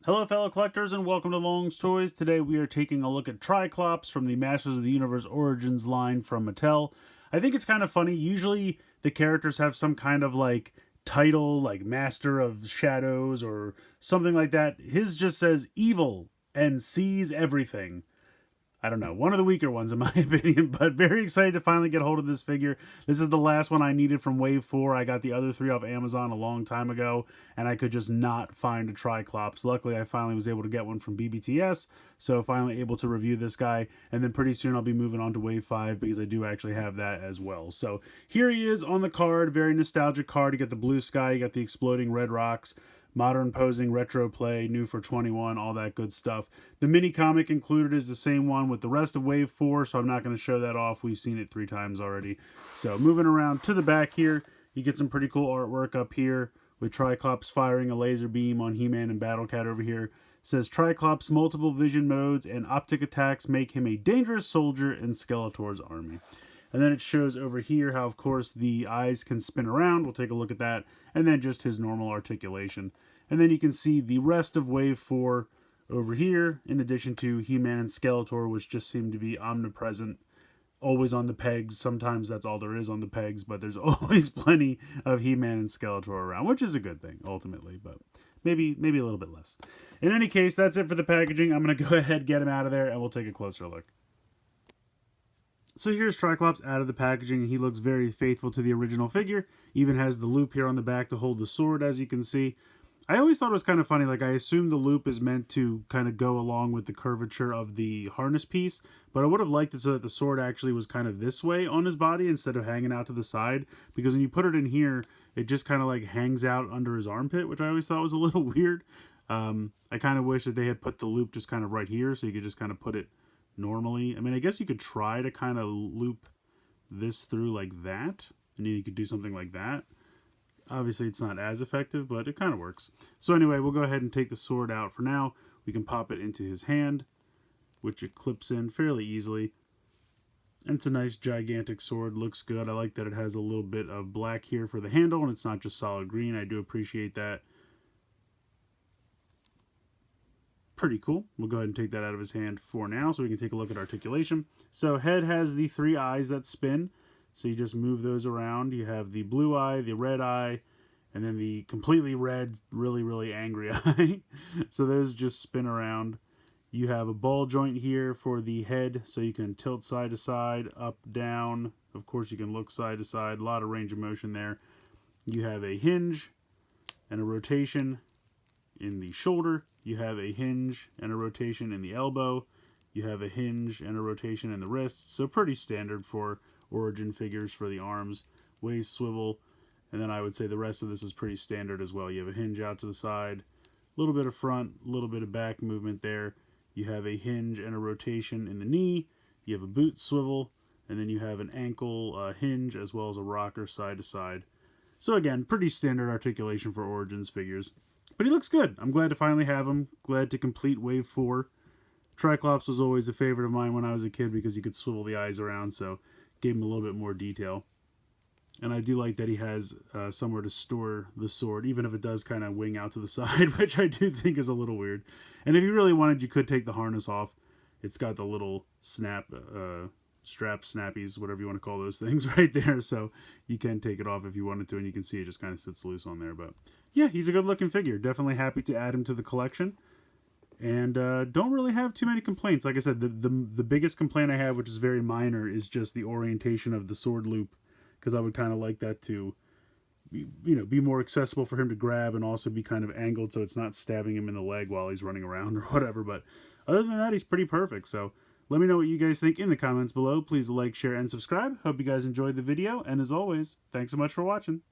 Hello fellow collectors and welcome to Long's Toys. Today we are taking a look at Tri-Klops from the Masters of the Universe Origins line from Mattel. I think it's kind of funny. Usually the characters have some kind of like title, like Master of Shadows or something like that. His just says evil and sees everything. I don't know, one of the weaker ones in my opinion, but very excited to finally get hold of this figure. This is the last one I needed from Wave 4. I got the other 3 off Amazon a long time ago, and I could just not find a Tri-Klops. Luckily, I finally was able to get one from BBTS, so finally able to review this guy, and then pretty soon I'll be moving on to Wave 5 because I do actually have that as well. So here he is on the card, very nostalgic card. You got the blue sky, you got the exploding red rocks, modern posing, retro play, new for 21, all that good stuff. The mini comic included is the same one with the rest of Wave 4, so I'm not going to show that off. We've seen it 3 times already. So moving around to the back here, you get some pretty cool artwork up here with Tri-Klops firing a laser beam on He-Man and Battle Cat over here. It says Tri-Klops multiple vision modes and optic attacks make him a dangerous soldier in Skeletor's army. And then it shows over here how, of course, the eyes can spin around. We'll take a look at that. And then just his normal articulation. And then you can see the rest of Wave 4 over here, in addition to He-Man and Skeletor, which just seem to be omnipresent, always on the pegs. Sometimes that's all there is on the pegs, but there's always plenty of He-Man and Skeletor around, which is a good thing, ultimately, but maybe a little bit less. In any case, that's it for the packaging. I'm going to go ahead, get him out of there, and we'll take a closer look. So here's Tri-Klops out of the packaging, and he looks very faithful to the original figure. Even has the loop here on the back to hold the sword, as you can see. I always thought it was kind of funny, like I assume the loop is meant to kind of go along with the curvature of the harness piece, but I would have liked it so that the sword actually was kind of this way on his body instead of hanging out to the side, because when you put it in here, it just kind of like hangs out under his armpit, which I always thought was a little weird. I kind of wish that they had put the loop just kind of right here, so you could just kind of put it normally. I mean, I guess you could try to kind of loop this through like that, and then you could do something like that. Obviously, it's not as effective, but it kind of works. So anyway, we'll go ahead and take the sword out for now. We can pop it into his hand, which it clips in fairly easily. And it's a nice, gigantic sword. Looks good. I like that it has a little bit of black here for the handle, and it's not just solid green. I do appreciate that. Pretty cool. We'll go ahead and take that out of his hand for now, so we can take a look at articulation. So head has the 3 eyes that spin. So you just move those around. You have the blue eye, the red eye, and then the completely red, really, really angry eye. So those just spin around. You have a ball joint here for the head, so you can tilt side to side, up, down. Of course, you can look side to side. A lot of range of motion there. You have a hinge and a rotation in the shoulder. You have a hinge and a rotation in the elbow. You have a hinge and a rotation in the wrist. So pretty standard for Origin figures for the arms. Waist swivel, and then I would say the rest of this is pretty standard as well. You have a hinge out to the side, a little bit of front, a little bit of back movement there. You have a hinge and a rotation in the knee. You have a boot swivel, and then you have an ankle hinge as well as a rocker side to side. So again, pretty standard articulation for Origins figures. But he looks good. I'm glad to finally have him. Glad to complete Wave 4. Tri-Klops was always a favorite of mine when I was a kid because you could swivel the eyes around, so gave him a little bit more detail. And I do like that he has somewhere to store the sword, even if it does kind of wing out to the side, which I do think is a little weird. And if you really wanted, you could take the harness off. It's got the little strap snappies, whatever you want to call those things, right there. So you can take it off if you wanted to, and you can see it just kind of sits loose on there. But yeah, he's a good looking figure. Definitely happy to add him to the collection. And don't really have too many complaints. Like I said, the biggest complaint I have, which is very minor, is just the orientation of the sword loop, because I would kind of like that to be more accessible for him to grab and also be kind of angled so it's not stabbing him in the leg while he's running around or whatever. But other than that, he's pretty perfect. So let me know what you guys think in the comments below. Please like, share, and subscribe. Hope you guys enjoyed the video. And as always, thanks so much for watching.